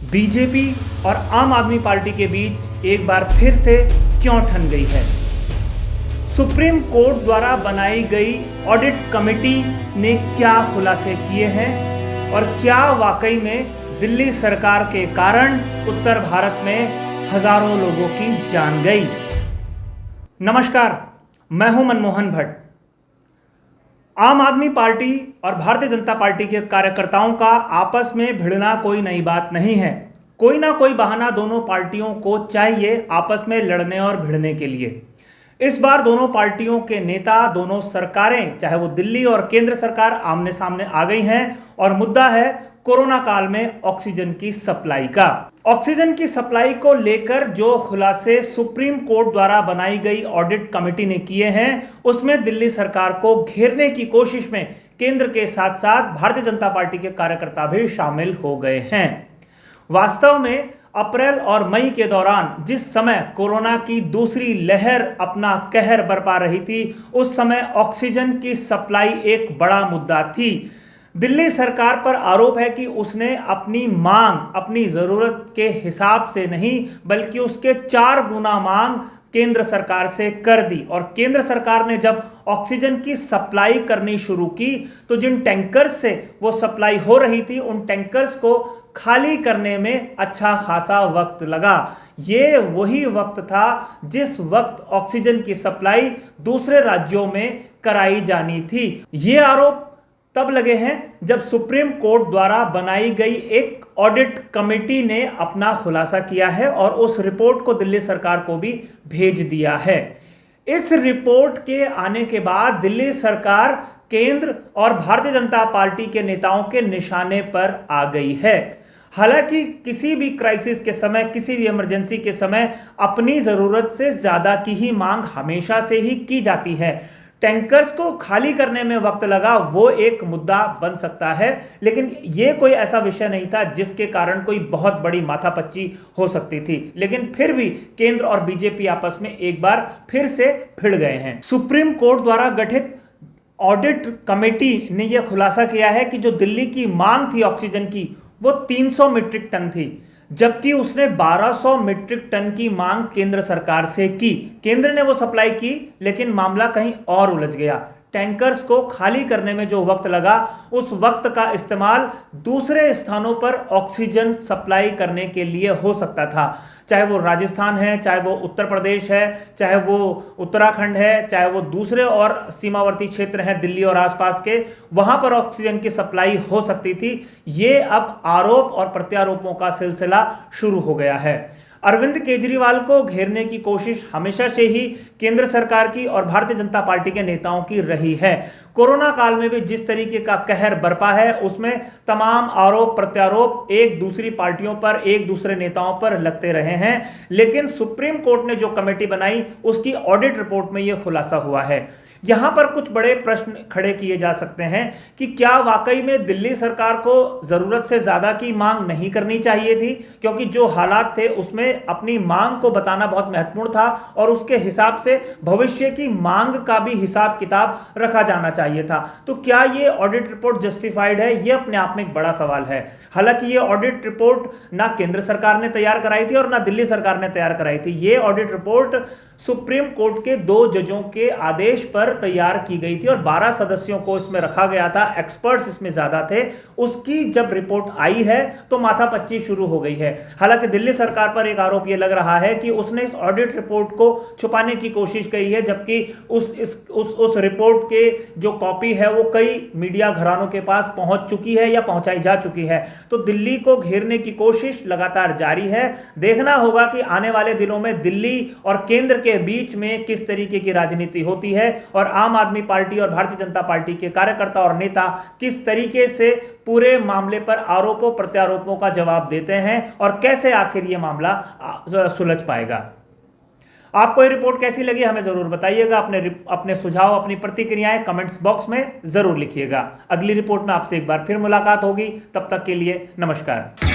BJP और आम आदमी पार्टी के बीच एक बार फिर से क्यों ठन गई है? सुप्रीम कोर्ट द्वारा बनाई गई ऑडिट कमेटी ने क्या खुलासे किए हैं और क्या वाकई में दिल्ली सरकार के कारण उत्तर भारत में हजारों लोगों की जान गई? नमस्कार, मैं हूं मनमोहन भट्ट। आम आदमी पार्टी और भारतीय जनता पार्टी के कार्यकर्ताओं का आपस में भिड़ना कोई नई बात नहीं है। कोई ना कोई बहाना दोनों पार्टियों को चाहिए आपस में लड़ने और भिड़ने के लिए। इस बार दोनों पार्टियों के नेता, दोनों सरकारें, चाहे वो दिल्ली और केंद्र सरकार, आमने सामने आ गई हैं और मुद्दा है कोरोना काल में ऑक्सीजन की सप्लाई का। ऑक्सीजन की सप्लाई को लेकर जो खुलासे सुप्रीम कोर्ट द्वारा बनाई गई ऑडिट कमेटी ने किए हैं, उसमें दिल्ली सरकार को घेरने की कोशिश में केंद्र के साथ साथ भारतीय जनता पार्टी के कार्यकर्ता भी शामिल हो गए हैं। वास्तव में अप्रैल और मई के दौरान जिस समय कोरोना की दूसरी लहर अपना कहर बरपा रही थी, उस समय ऑक्सीजन की सप्लाई एक बड़ा मुद्दा थी। दिल्ली सरकार पर आरोप है कि उसने अपनी मांग अपनी जरूरत के हिसाब से नहीं बल्कि उसके 4 गुना मांग केंद्र सरकार से कर दी। और केंद्र सरकार ने जब ऑक्सीजन की सप्लाई करनी शुरू की तो जिन टैंकर्स से वो सप्लाई हो रही थी, उन टैंकर्स को खाली करने में अच्छा खासा वक्त लगा। ये वही वक्त था जिस वक्त ऑक्सीजन की सप्लाई दूसरे राज्यों में कराई जानी थी। ये आरोप तब लगे हैं जब सुप्रीम कोर्ट द्वारा बनाई गई एक ऑडिट कमेटी ने अपना खुलासा किया है और उस रिपोर्ट को दिल्ली सरकार को भी भेज दिया है। इस रिपोर्ट के आने के बाद दिल्ली सरकार केंद्र और भारतीय जनता पार्टी के नेताओं के निशाने पर आ गई है। हालांकि किसी भी क्राइसिस के समय, किसी भी इमरजेंसी के समय अपनी जरूरत से ज्यादा की ही मांग हमेशा से ही की जाती है। टैंकर्स को खाली करने में वक्त लगा, वो एक मुद्दा बन सकता है, लेकिन ये कोई ऐसा विषय नहीं था जिसके कारण कोई बहुत बड़ी माथापच्ची हो सकती थी। लेकिन फिर भी केंद्र और बीजेपी आपस में एक बार फिर से भिड़ गए हैं। सुप्रीम कोर्ट द्वारा गठित ऑडिट कमेटी ने यह खुलासा किया है कि जो दिल्ली की मांग थी ऑक्सीजन की, वो 300 मीट्रिक टन थी, जबकि उसने 1200 मीट्रिक टन की मांग केंद्र सरकार से की। केंद्र ने वो सप्लाई की, लेकिन मामला कहीं और उलझ गया। टैंकर्स को खाली करने में जो वक्त लगा, उस वक्त का इस्तेमाल दूसरे स्थानों पर ऑक्सीजन सप्लाई करने के लिए हो सकता था। चाहे वो राजस्थान है, चाहे वो उत्तर प्रदेश है, चाहे वो उत्तराखंड है, चाहे वो दूसरे और सीमावर्ती क्षेत्र हैं दिल्ली और आसपास के, वहां पर ऑक्सीजन की सप्लाई हो सकती थी। ये अब आरोप और प्रत्यारोपों का सिलसिला शुरू हो गया है। अरविंद केजरीवाल को घेरने की कोशिश हमेशा से ही केंद्र सरकार की और भारतीय जनता पार्टी के नेताओं की रही है। कोरोना काल में भी जिस तरीके का कहर बरपा है, उसमें तमाम आरोप प्रत्यारोप एक दूसरी पार्टियों पर, एक दूसरे नेताओं पर लगते रहे हैं। लेकिन सुप्रीम कोर्ट ने जो कमेटी बनाई, उसकी ऑडिट रिपोर्ट में यह खुलासा हुआ है। यहां पर कुछ बड़े प्रश्न खड़े किए जा सकते हैं कि क्या वाकई में दिल्ली सरकार को जरूरत से ज्यादा की मांग नहीं करनी चाहिए थी, क्योंकि जो हालात थे उसमें अपनी मांग को बताना बहुत महत्वपूर्ण था और उसके हिसाब से भविष्य की मांग का भी हिसाब किताब रखा जाना चाहिए था। तो क्या यह ऑडिट रिपोर्ट जस्टिफाइड है? यह अपने आप में एक बड़ा सवाल है। हालांकि यह ऑडिट रिपोर्ट ना केंद्र सरकार ने तैयार कराई थी और ना दिल्ली सरकार ने तैयार कराई थी। यह ऑडिट रिपोर्ट सुप्रीम कोर्ट के 2 जजों के आदेश पर तैयार की गई थी और 12 सदस्यों को इसमें रखा गया था। एक्सपर्ट्स इसमें ज्यादा थे। उसकी जब रिपोर्ट आई है तो माथापच्ची शुरू हो गई है। हालांकि दिल्ली सरकार पर एक आरोप यह लग रहा है कि उसने इस ऑडिट रिपोर्ट को छुपाने की कोशिश करी है, जबकि उस रिपोर्ट के जो कॉपी है वो कई मीडिया घरानों के पास पहुंच चुकी है या पहुंचाई जा चुकी है। तो दिल्ली को घेरने की कोशिश लगातार जारी है। देखना होगा कि आने वाले दिनों में दिल्ली और केंद्र के बीच में किस तरीके की राजनीति होती है और आम आदमी पार्टी और भारतीय जनता पार्टी के कार्यकर्ता और नेता किस तरीके से पूरे मामले पर आरोपों प्रत्यारोपों का जवाब देते हैं और कैसे आखिर यह मामला सुलझ पाएगा। आपको ये रिपोर्ट कैसी लगी हमें जरूर बताइएगा। अपने सुझाव, अपनी प्रतिक्रियाएं कमेंट्स बॉक्स में जरूर लिखिएगा। अगली रिपोर्ट में आपसे एक बार फिर मुलाकात होगी। तब तक के लिए नमस्कार।